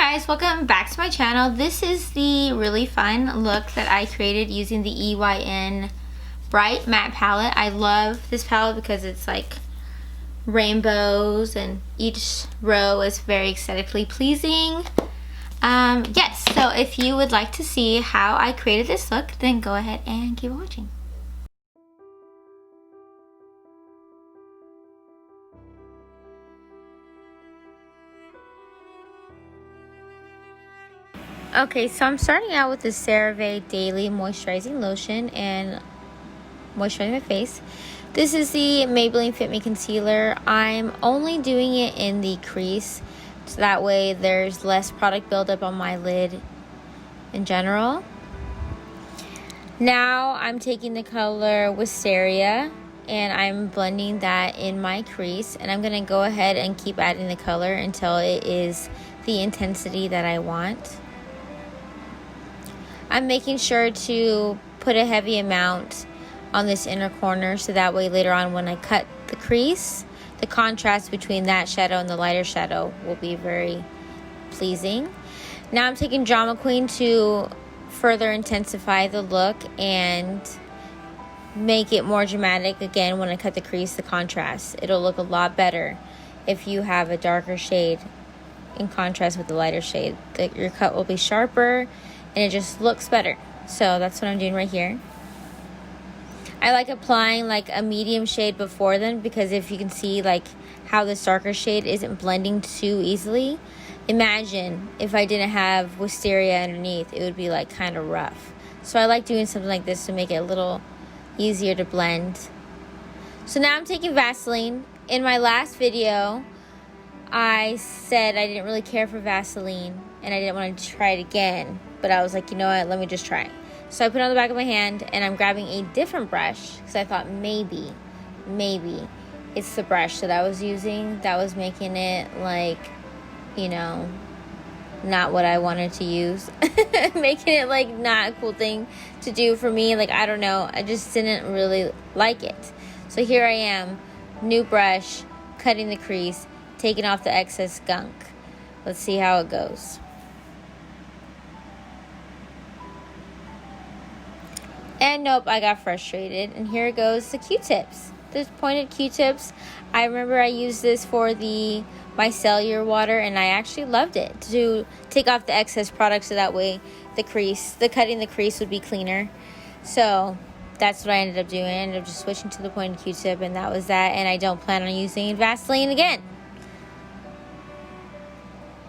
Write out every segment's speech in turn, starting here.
guys, welcome back to my channel. This is the really fun look that I created using the EYN Bright Matte Palette. I love this palette because it's like rainbows and each row is very aesthetically pleasing. Yes, so if you would like to see how I created this look, then go ahead and keep watching. Okay, so I'm starting out with the Cerave Daily Moisturizing Lotion and moisturizing my face. This is the Maybelline Fit Me Concealer. I'm only doing it in the crease, so that way there's less product buildup on my lid in general. Now I'm taking the color Wisteria and I'm blending that in my crease, and I'm going to go ahead and keep adding the color until it is the intensity that I want. I'm making sure to put a heavy amount on this inner corner so that way later on when I cut the crease, the contrast between that shadow and the lighter shadow will be very pleasing. Now I'm taking Drama Queen to further intensify the look and make it more dramatic. Again, when I cut the crease, the contrast, it'll look a lot better if you have a darker shade in contrast with the lighter shade. Your cut will be sharper and it just looks better. So that's what I'm doing right here. I like applying like a medium shade before then, because if you can see like how this darker shade isn't blending too easily. Imagine if I didn't have Wisteria underneath, it would be like kind of rough. So I like doing something like this to make it a little easier to blend. So now I'm taking Vaseline. In my last video, I said I didn't really care for Vaseline and I didn't want to try it again. But I was like, you know what, let me just try. So I put it on the back of my hand and I'm grabbing a different brush because I thought maybe it's the brush that I was using that was making it like, you know, not what I wanted to use. Making it like not a cool thing to do for me. Like, I don't know, I just didn't really like it. So here I am, new brush, cutting the crease, taking off the excess gunk. Let's see how it goes. And nope, I got frustrated. And here goes the Q-tips. The pointed Q-tips. I remember I used this for the micellar water and I actually loved it to take off the excess product so that way cutting the crease would be cleaner. So that's what I ended up doing. I ended up just switching to the pointed Q-tip and that was that. And I don't plan on using Vaseline again.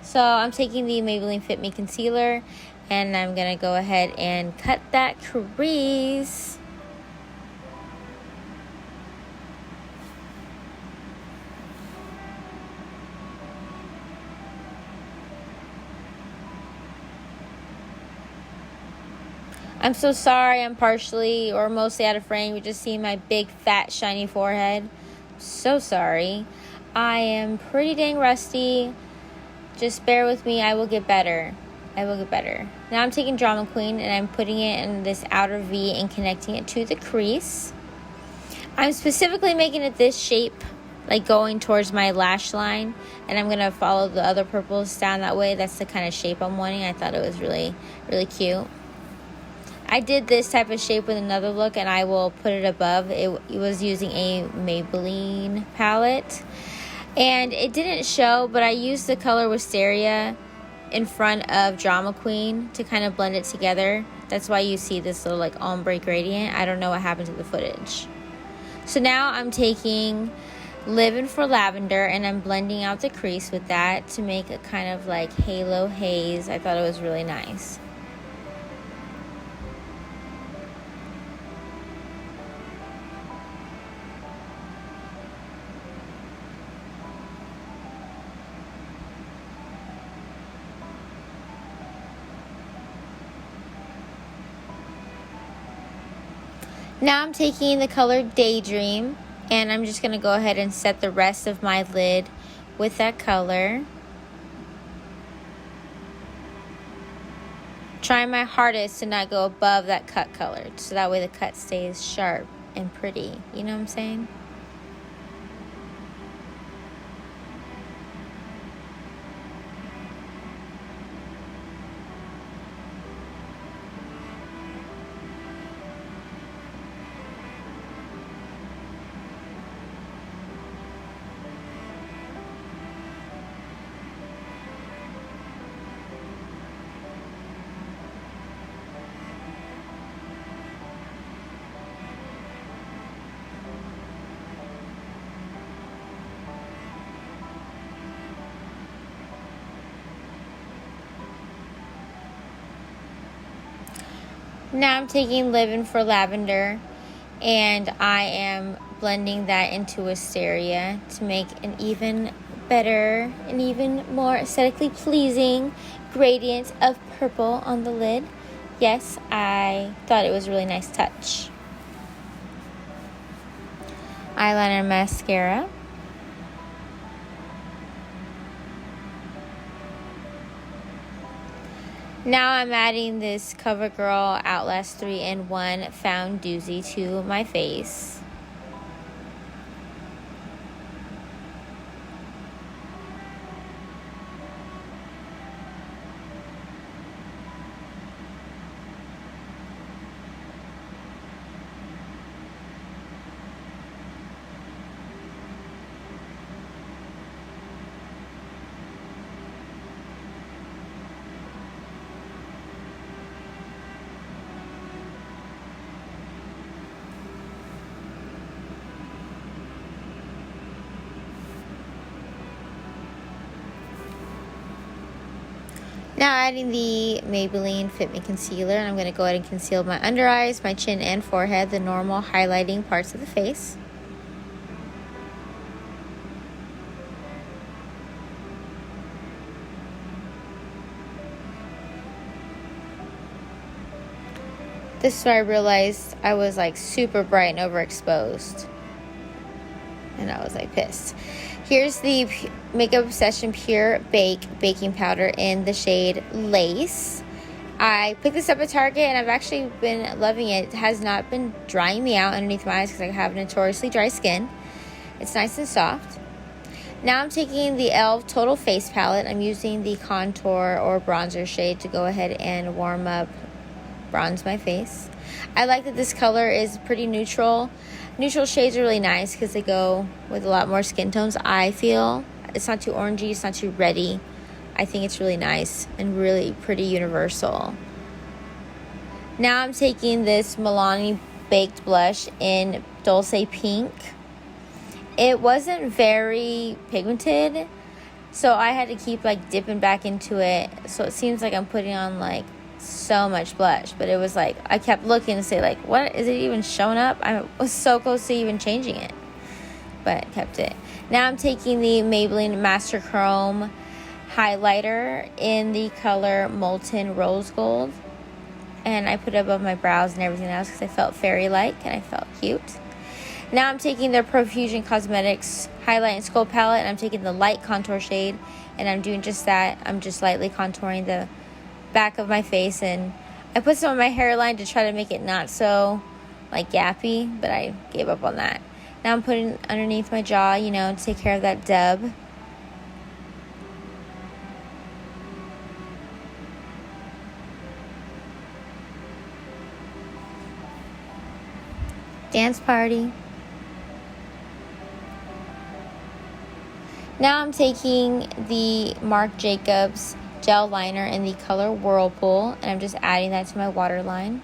So I'm taking the Maybelline Fit Me Concealer and I'm going to go ahead and cut that crease. I'm so sorry I'm partially or mostly out of frame. You just see my big, fat, shiny forehead. So sorry. I am pretty dang rusty. Just bear with me. I will get better. I will get better. Now I'm taking Drama Queen and I'm putting it in this outer V and connecting it to the crease. I'm specifically making it this shape, like going towards my lash line, and I'm going to follow the other purples down that way. That's the kind of shape I'm wanting. I thought it was really, really cute. I did this type of shape with another look and I will put it above. It was using a Maybelline palette and it didn't show, but I used the color Wisteria in front of Drama Queen to kind of blend it together. That's why you see this little like ombre gradient. I don't know what happened to the footage. So now I'm taking Livin' for Lavender and I'm blending out the crease with that to make a kind of like halo haze. I thought it was really nice. Now I'm taking the color Daydream and I'm just going to go ahead and set the rest of my lid with that color. Trying my hardest to not go above that cut color so that way the cut stays sharp and pretty. You know what I'm saying? Now I'm taking Livin' for Lavender, and I am blending that into Wisteria to make an even better and even more aesthetically pleasing gradient of purple on the lid. Yes, I thought it was a really nice touch. Eyeliner, mascara. Now I'm adding this Covergirl Outlast 3-in-1 Found Doozy to my face. Now adding the Maybelline Fit Me Concealer, and I'm going to go ahead and conceal my under eyes, my chin and forehead, the normal highlighting parts of the face. This is where I realized I was like super bright and overexposed, and I was like pissed. Here's the Makeup Obsession Pure Bake Baking Powder in the shade Lace. I picked this up at Target, and I've actually been loving it. It has not been drying me out underneath my eyes because I have notoriously dry skin. It's nice and soft. Now I'm taking the e.l.f. Total Face Palette. I'm using the contour or bronzer shade to go ahead and warm up, bronze my face. I like that this color is pretty neutral. Neutral shades are really nice because they go with a lot more skin tones, I feel. It's not too orangey, it's not too reddy. I think it's really nice and really pretty universal. Now I'm taking this Milani Baked Blush in Dulce Pink. It wasn't very pigmented, so I had to keep like dipping back into it. So it seems like I'm putting on like so much blush, but it was like I kept looking to say like, what is it even showing up? I was so close to even changing it, but kept it. Now I'm taking the Maybelline Master Chrome highlighter in the color Molten Rosegold, and I put it above my brows and everything else because I felt fairy-like and I felt cute. Now I'm taking the Profusion Cosmetics Highlight and Sculpt palette, and I'm taking the light contour shade, and I'm doing just that. I'm just lightly contouring the back of my face, and I put some on my hairline to try to make it not so like gappy, but I gave up on that. Now I'm putting underneath my jaw, you know, to take care of that dub. Dance party. Now I'm taking the Marc Jacobs gel liner in the color Whirlpool, and I'm just adding that to my waterline.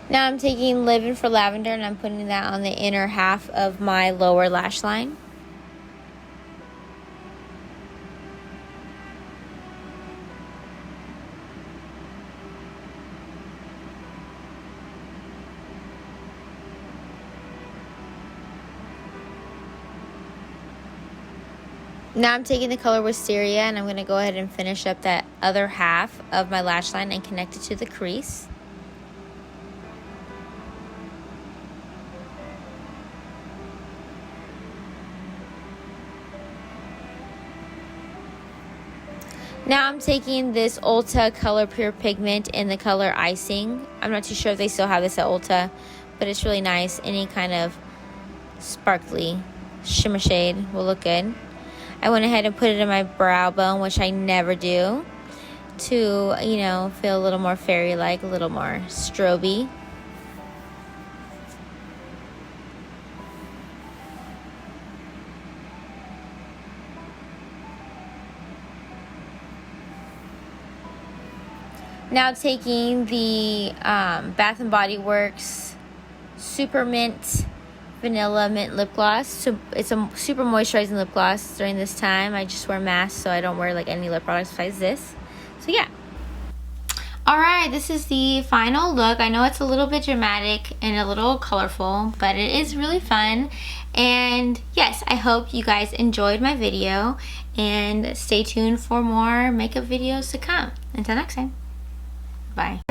Now I'm taking Livin' for Lavender, and I'm putting that on the inner half of my lower lash line. Now I'm taking the color Wisteria, and I'm going to go ahead and finish up that other half of my lash line and connect it to the crease. Now I'm taking this Ulta Color Pure Pigment in the color Icing. I'm not too sure if they still have this at Ulta, but it's really nice. Any kind of sparkly shimmer shade will look good. I went ahead and put it in my brow bone, which I never do, to, you know, feel a little more fairy-like, a little more stroby. Now taking the Bath & Body Works Super Mint Vanilla Mint Lip Gloss. So it's a super moisturizing lip gloss during this time. I just wear masks, so I don't wear like any lip products besides this. So yeah. Alright, this is the final look. I know it's a little bit dramatic and a little colorful, but it is really fun. And yes, I hope you guys enjoyed my video, and stay tuned for more makeup videos to come. Until next time, bye.